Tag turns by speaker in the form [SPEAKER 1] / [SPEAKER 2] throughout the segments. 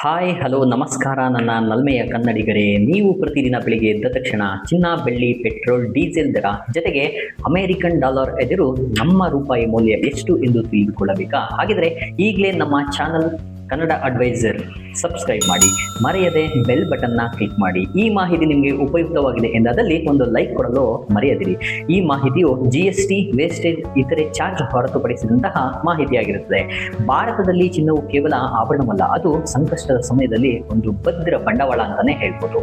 [SPEAKER 1] Hi hello ನಮಸ್ಕಾರ ನನ್ನ ನಲ್ಮೆಯ ಕನ್ನಡಿಗರೇ. ನೀವು ಪ್ರತಿದಿನ ಬೆಳಿಗ್ಗೆ ಎದ್ದ ತಕ್ಷಣ ಚಿನ್ನ, ಬೆಳ್ಳಿ, ಪೆಟ್ರೋಲ್, ಡೀಸೆಲ್ ದರ ಜೊತೆಗೆ ಅಮೆರಿಕನ್ ಡಾಲರ್ ಎದುರು ನಮ್ಮ ರೂಪಾಯಿ ಮೌಲ್ಯ ಎಷ್ಟು ಎಂದು ತಿಳಿದುಕೊಳ್ಳಬೇಕಾ? ಹಾಗಿದ್ರೆ ಈಗಲೇ ನಮ್ಮ ಚಾನಲ್ ಕನ್ನಡ ಅಡ್ವೈಸರ್ ಸಬ್ಸ್ಕ್ರೈಬ್ ಮಾಡಿ, ಮರೆಯದೆ ಬೆಲ್ ಬಟನ್ನ ಕ್ಲಿಕ್ ಮಾಡಿ. ಈ ಮಾಹಿತಿ ನಿಮಗೆ ಉಪಯುಕ್ತವಾಗಿದೆ ಎಂದಾದಲ್ಲಿ ಒಂದು ಲೈಕ್ ಕೊಡಲು ಮರೆಯದಿರಿ. ಈ ಮಾಹಿತಿಯು GST, ವೇಸ್ಟೇಜ್, ಇತರೆ ಚಾರ್ಜ್ ಹೊರತುಪಡಿಸಿದಂತಹ ಮಾಹಿತಿಯಾಗಿರುತ್ತದೆ. ಭಾರತದಲ್ಲಿ ಚಿನ್ನವು ಕೇವಲ ಆಭರಣವಲ್ಲ, ಅದು ಸಂಕಷ್ಟದ ಸಮಯದಲ್ಲಿ ಒಂದು ಭದ್ರ ಬಂಡವಾಳ ಅಂತಾನೆ ಹೇಳ್ಬೋದು.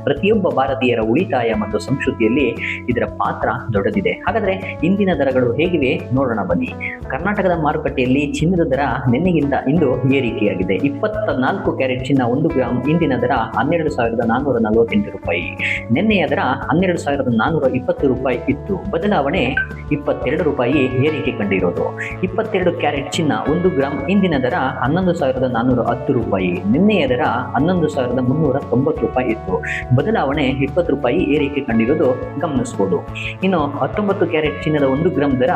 [SPEAKER 1] ಪ್ರತಿಯೊಬ್ಬ ಭಾರತೀಯರ ಉಳಿತಾಯ ಮತ್ತು ಸಂಸ್ಕೃತಿಯಲ್ಲಿ ಇದರ ಪಾತ್ರ ದೊಡ್ಡದಿದೆ. ಹಾಗಾದ್ರೆ ಇಂದಿನ ದರಗಳು ಹೇಗಿವೆ ನೋಡೋಣ ಬನ್ನಿ. ಕರ್ನಾಟಕದ ಮಾರುಕಟ್ಟೆಯಲ್ಲಿ ಚಿನ್ನದ ದರ ನಿನ್ನೆಗಿಂತ ಇಂದು ಏರಿಕೆಯಾಗಿದೆ. 24 ಕ್ಯಾರೆಟ್ ಚಿನ್ನ 1 ಗ್ರಾಂ ಇಂದಿನ ದರ 12,448 ರೂಪಾಯಿ. ನಿನ್ನೆಯ ದರ 12,420 ರೂಪಾಯಿ ಇತ್ತು. ಬದಲಾವಣೆ 22 ರೂಪಾಯಿ ಏರಿಕೆ ಕಂಡಿರೋದು. 22 ಕ್ಯಾರೆಟ್ ಚಿನ್ನ 1 ಗ್ರಾಂ ಇಂದಿನ ದರ 11,410 ರೂಪಾಯಿ. ನಿನ್ನೆಯ ದರ 11,390 ರೂಪಾಯಿ ಇತ್ತು. ಬದಲಾವಣೆ 20 ರೂಪಾಯಿ ಏರಿಕೆ ಕಂಡಿರೋದು ಗಮನಿಸಬಹುದು. ಇನ್ನು 19 ಕ್ಯಾರೆಟ್ ಚಿನ್ನದ 1 ಗ್ರಾಂ ದರ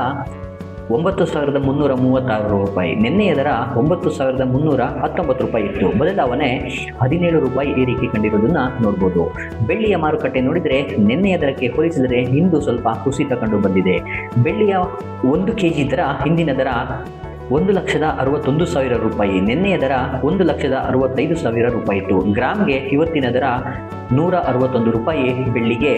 [SPEAKER 1] 9,336 ರೂಪಾಯಿ. ನಿನ್ನೆಯ ದರ 9,319 ರೂಪಾಯಿ ಇತ್ತು. ಬದಲಾವಣೆ 17 ರೂಪಾಯಿ ಏರಿಕೆ ಕಂಡಿರುವುದನ್ನು ನೋಡ್ಬೋದು. ಬೆಳ್ಳಿಯ ಮಾರುಕಟ್ಟೆ ನೋಡಿದರೆ ನಿನ್ನೆಯ ದರಕ್ಕೆ ಹೋಲಿಸಿದರೆ ಇಂದು ಸ್ವಲ್ಪ ಕುಸಿತ ಕಂಡು ಬಂದಿದೆ. ಬೆಳ್ಳಿಯ 1 kg ದರ ಹಿಂದಿನ ದರ 1,61,000 ರೂಪಾಯಿ. ನಿನ್ನೆಯ ದರ 1,65,000 ರೂಪಾಯಿ ಇತ್ತು. ಗ್ರಾಮ್ಗೆ ಇವತ್ತಿನ ದರ 161 ರೂಪಾಯಿ ಬೆಳ್ಳಿಗೆ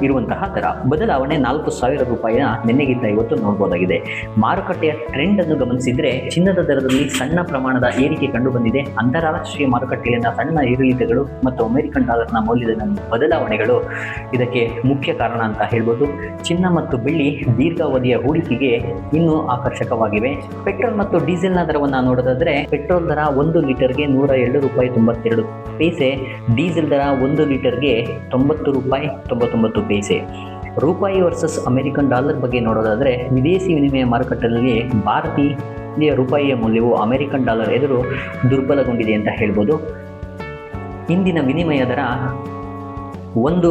[SPEAKER 1] ಇರುವಂತಹ ದರ. ಬದಲಾವಣೆ 4,000 ರೂಪಾಯಿನ ನಿನ್ನೆಗಿಂತ ಇವತ್ತು ನೋಡಬಹುದಾಗಿದೆ. ಮಾರುಕಟ್ಟೆಯ ಟ್ರೆಂಡ್ ಅನ್ನು ಗಮನಿಸಿದರೆ ಚಿನ್ನದ ದರದಲ್ಲಿ ಸಣ್ಣ ಪ್ರಮಾಣದ ಏರಿಕೆ ಕಂಡು ಬಂದಿದೆ. ಅಂತಾರಾಷ್ಟ್ರೀಯ ಮಾರುಕಟ್ಟೆಯಲ್ಲಿನ ಸಣ್ಣ ಏರಿಳಿತಗಳು ಮತ್ತು ಅಮೆರಿಕನ್ ಡಾಲರ್ನ ಮೌಲ್ಯದ ಬದಲಾವಣೆಗಳು ಇದಕ್ಕೆ ಮುಖ್ಯ ಕಾರಣ ಅಂತ ಹೇಳ್ಬೋದು. ಚಿನ್ನ ಮತ್ತು ಬೆಳ್ಳಿ ದೀರ್ಘಾವಧಿಯ ಹೂಡಿಕೆಗೆ ಇನ್ನೂ ಆಕರ್ಷಕವಾಗಿವೆ. ಪೆಟ್ರೋಲ್ ಮತ್ತು ಡೀಸೆಲ್ನ ದರವನ್ನು ನೋಡೋದಾದ್ರೆ ಪೆಟ್ರೋಲ್ ದರ 1 ಲೀಟರ್ಗೆ 102 ರೂಪಾಯಿ 92 ಪೈಸೆ. ಡೀಸೆಲ್ ದರ 1 ಲೀಟರ್ಗೆ 90 ರೂಪಾಯಿ 99 ಪೈಸೆ. ರೂಪಾಯಿ ವರ್ಸಸ್ ಅಮೆರಿಕನ್ ಡಾಲರ್ ಬಗ್ಗೆ ನೋಡೋದಾದರೆ ವಿದೇಶಿ ವಿನಿಮಯ ಮಾರುಕಟ್ಟೆಯಲ್ಲಿ ಭಾರತೀಯ ರೂಪಾಯಿಯ ಮೌಲ್ಯವು ಅಮೆರಿಕನ್ ಡಾಲರ್ ಎದುರು ದುರ್ಬಲಗೊಂಡಿದೆ ಅಂತ ಹೇಳ್ಬೋದು. ಇಂದಿನ ವಿನಿಮಯ ದರ $1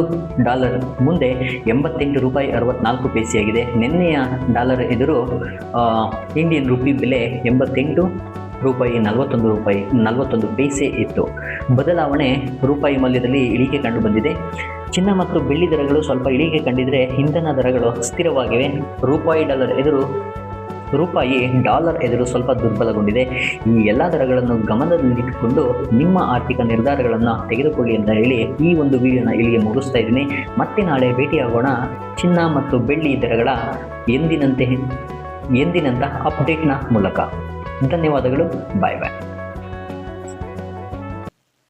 [SPEAKER 1] ಮುಂದೆ 88 ರೂಪಾಯಿ 64 ಪೈಸೆಯಾಗಿದೆ. ನಿನ್ನೆಯ ಡಾಲರ್ ಎದುರು ಇಂಡಿಯನ್ ರುಪಿ ಬೆಲೆ 88 ರೂಪಾಯಿ 41 ಪೈಸೆ ಇತ್ತು. ಬದಲಾವಣೆ ರೂಪಾಯಿ ಮೌಲ್ಯದಲ್ಲಿ ಇಳಿಕೆ ಕಂಡು ಬಂದಿದೆ. ಚಿನ್ನ ಮತ್ತು ಬೆಳ್ಳಿ ದರಗಳು ಸ್ವಲ್ಪ ಇಳಿಕೆ ಕಂಡಿದ್ರೆ ಇಂಧನ ದರಗಳು ಸ್ಥಿರವಾಗಿವೆ. ರೂಪಾಯಿ ಡಾಲರ್ ಎದುರು ಸ್ವಲ್ಪ ದುರ್ಬಲಗೊಂಡಿದೆ. ಈ ಎಲ್ಲ ದರಗಳನ್ನು ಗಮನದಲ್ಲಿಟ್ಟುಕೊಂಡು ನಿಮ್ಮ ಆರ್ಥಿಕ ನಿರ್ಧಾರಗಳನ್ನು ತೆಗೆದುಕೊಳ್ಳಿ ಅಂತ ಹೇಳಿ ಈ ಒಂದು ವಿಡಿಯೋನ ಇಲ್ಲಿಗೆ ಮುಗಿಸ್ತಾ ಇದ್ದೀನಿ. ಮತ್ತೆ ನಾಳೆ ಭೇಟಿಯಾಗೋಣ ಚಿನ್ನ ಮತ್ತು ಬೆಳ್ಳಿ ದರಗಳ ಎಂದಿನಂತ ಅಪ್ಡೇಟ್ನ ಮೂಲಕ. ಧನ್ಯವಾದಗಳು. ಬಾಯ್ ಬಾಯ್.